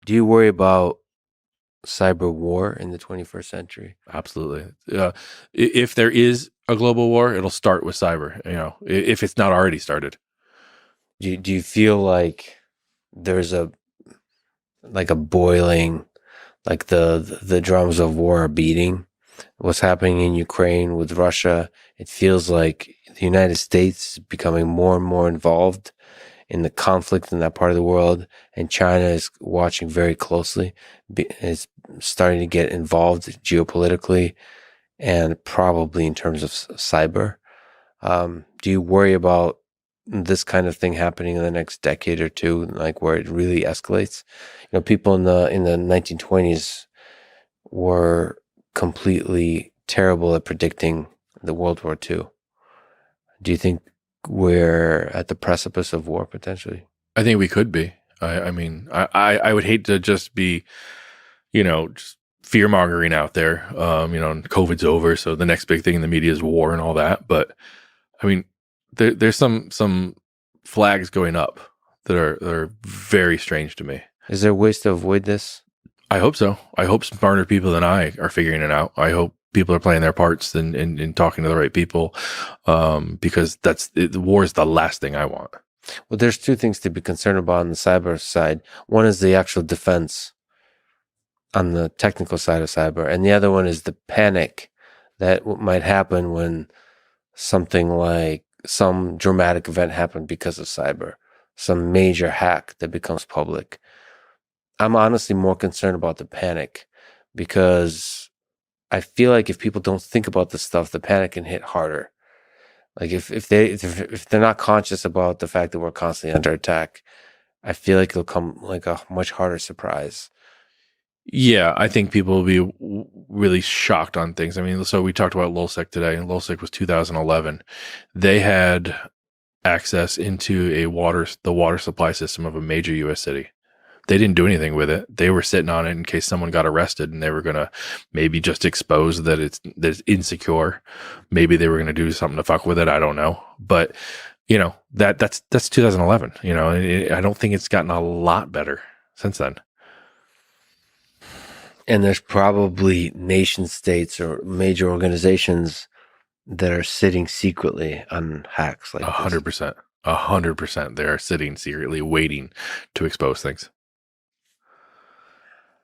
Do you worry about cyber war in the 21st century? Absolutely. If there is a global war, it'll start with cyber, if it's not already started. Do you feel like there's a boiling, like the drums of war are beating? What's happening in Ukraine with Russia, it feels like the United States is becoming more and more involved in the conflict in that part of the world, and China is watching very closely. Is starting to get involved geopolitically and probably in terms of cyber. Do you worry about this kind of thing happening in the next decade or two, like where it really escalates? People in the 1920s were completely terrible at predicting the World War II. Do you think we're at the precipice of war potentially? I think we could be. I mean, I would hate to just be, just fear mongering out there. COVID's over, so the next big thing in the media is war and all that. But I mean, there's some flags going up that are very strange to me. Is there ways to avoid this? I hope so. I hope smarter people than I are figuring it out. I hope people are playing their parts and talking to the right people, because the war is the last thing I want. Well, there's two things to be concerned about on the cyber side. One is the actual defense on the technical side of cyber, and the other one is the panic that might happen when something like some dramatic event happened because of cyber, some major hack that becomes public. I'm honestly more concerned about the panic, because I feel like if people don't think about this stuff, the panic can hit harder. Like if they're not conscious about the fact that we're constantly under attack, I feel like it'll come like a much harder surprise. Yeah, I think people will be really shocked on things. I mean, so we talked about LulzSec today, and LulzSec was 2011. They had access into the water supply system of a major U.S. city. They didn't do anything with it. They were sitting on it in case someone got arrested, and they were going to maybe just expose that it's insecure. Maybe they were going to do something to fuck with it. I don't know. But, that's 2011. I don't think it's gotten a lot better since then. And there's probably nation states or major organizations that are sitting secretly on hacks like 100%. 100%. They are sitting secretly waiting to expose things.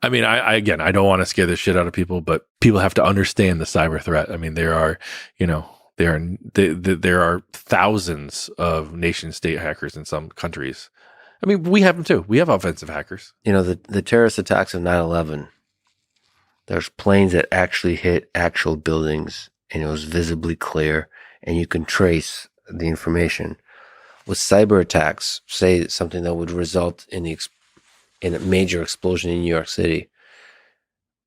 I mean, I don't want to scare the shit out of people, but people have to understand the cyber threat. I mean, there are thousands of nation state hackers in some countries. I mean, we have them too. We have offensive hackers. The terrorist attacks of 9/11, there's planes that actually hit actual buildings, and it was visibly clear, and you can trace the information. With cyber attacks, say something that would result in a major explosion in New York City,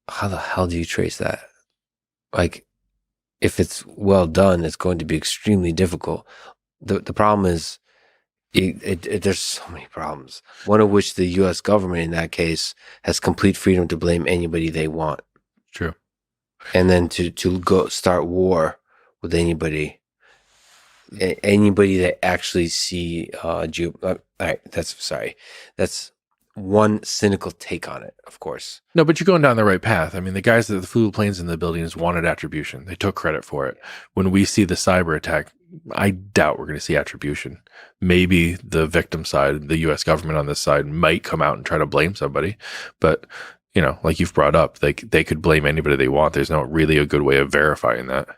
how the hell do you trace that? Like, if it's well done, it's going to be extremely difficult. The problem is, there's so many problems. One of which the U.S. government in that case has complete freedom to blame anybody they want. True. And then to go start war with anybody that actually see all right, that's one cynical take on it, of course. No, but you're going down the right path. I mean, the guys that flew planes in the buildings wanted attribution. They took credit for it. When we see the cyber attack, I doubt we're going to see attribution. Maybe the victim side, the U.S. government on this side, might come out and try to blame somebody. But, like you've brought up, they could blame anybody they want. There's not really a good way of verifying that.